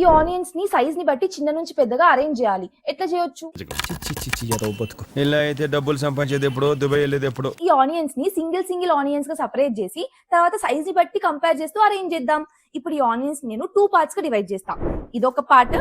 ఈ ఆనియన్స్ ని సైజ్ ని బట్టి చిన్న నుంచి పెద్దగా అరేంజ్ చేయాలి. ఎట్లా చేయొచ్చు? ఇలా అయితే డబ్బులు సంపాదించేది ఎప్పుడో, దుబాయ్ వెళ్ళేది ఎప్పుడో. ఈ ఆనియన్స్ ని సింగిల్ ఆనియన్స్ గా సెపరేట్ చేసి తర్వాత సైజ్ ని బట్టి కంపేర్ చేస్తూ అరేంజ్ చేద్దాం. ఇప్పుడు ఈ ఆనియన్స్ నేను 2 పార్ట్స్ గా డివైడ్ చేస్తా. ఇదొక పార్ట్,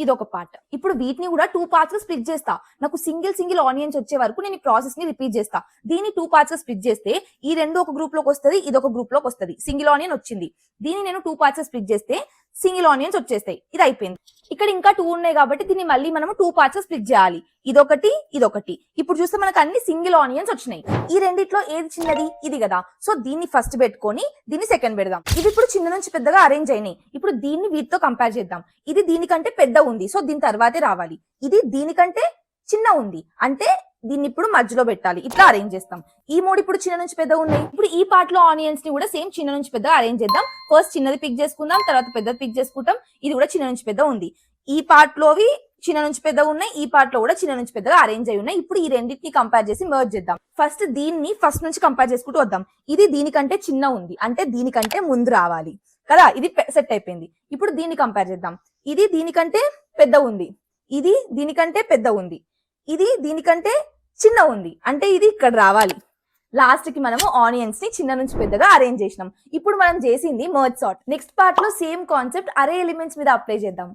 ఇదొక పార్ట్. ఇప్పుడు వీటిని కూడా 2 పార్ట్స్ గా స్ప్లిట్ చేస్తా. నాకు సింగిల్ ఆనియన్స్ వచ్చే వరకు నేను ఈ ప్రాసెస్ ని రిపీట్ చేస్తా. దీన్ని 2 పార్ట్స్ గా స్ప్లిట్ చేస్తే ఈ రెండు ఒక గ్రూప్ లోకి వస్తుంది, ఇది ఒక గ్రూప్ లోకి వస్తుంది. సింగిల్ ఆనియన్ వచ్చింది. దీన్ని నేను 2 పార్ట్స్ గా స్ప్లిట్ చేస్తే సింగిల్ ఆనియన్స్ వచ్చేస్తాయి. ఇది అయిపోయింది. ఇక్కడ ఇంకా 2 ఉన్నాయి కాబట్టి దీన్ని మళ్ళీ మనం 2 పార్ట్స్ గా స్ప్లిట్ చేయాలి. ఇదొకటి, ఇదొకటి. ఇప్పుడు చూస్తే మనకు అన్ని సింగిల్ ఆనియన్స్ వచ్చినాయి. ఈ రెండిట్లో ఏది చిన్నది? ఇది కదా. సో దీన్ని ఫస్ట్ పెట్టుకొని దీన్ని సెకండ్ పెడదాం. ఇది ఇప్పుడు చిన్న నుంచి పెద్దగా అరేంజ్ అయినాయి. ఇప్పుడు దీన్ని వీటితో కంపేర్ చేద్దాం. ఇది దీనికంటే పెద్ద ఉంది, సో దీని తర్వాతే రావాలి. ఇది దీనికంటే చిన్న ఉంది, అంటే దీన్ని ఇప్పుడు మధ్యలో పెట్టాలి. ఇట్లా అరేంజ్ చేస్తాం. ఈ మూడు ఇప్పుడు చిన్న నుంచి పెద్ద ఉన్నాయి. ఇప్పుడు ఈ పార్ట్ లో ఆనియన్స్ ని కూడా సేమ్ చిన్న నుంచి పెద్దగా అరేంజ్ చేద్దాం. ఫస్ట్ చిన్నది పిక్ చేసుకుందాం, తర్వాత పెద్దది పిక్ చేసుకుంటాం. ఇది కూడా చిన్న నుంచి పెద్ద ఉంది. ఈ పార్ట్ లోవి చిన్న నుంచి పెద్దగా ఉన్నాయి, ఈ పార్ట్ లో కూడా చిన్న నుంచి పెద్దగా అరేంజ్ అయి ఉన్నాయి. ఇప్పుడు ఈ రెండింటిని కంపేర్ చేసి మర్జ్ చేద్దాం. ఫస్ట్ దీన్ని ఫస్ట్ నుంచి కంపేర్ చేసుకుంటూ వద్దాం. ఇది దీనికంటే చిన్న ఉంది, అంటే దీనికంటే ముందు రావాలి కదా. ఇది సెట్ అయిపోయింది. ఇప్పుడు దీన్ని కంపేర్ చేద్దాం. ఇది దీనికంటే పెద్ద ఉంది, ఇది దీనికంటే పెద్ద ఉంది, ఇది దీనికంటే చిన్న ఉంది, అంటే ఇది ఇక్కడ రావాలి. లాస్ట్ కి మనము ఆనియన్స్ ని చిన్న నుంచి పెద్దగా అరేంజ్ చేసినాం. ఇప్పుడు మనం చేసింది మర్జ్ సార్ట్. నెక్స్ట్ పార్ట్ లో సేమ్ కాన్సెప్ట్ అరే ఎలిమెంట్స్ మీద అప్లై చేద్దాం.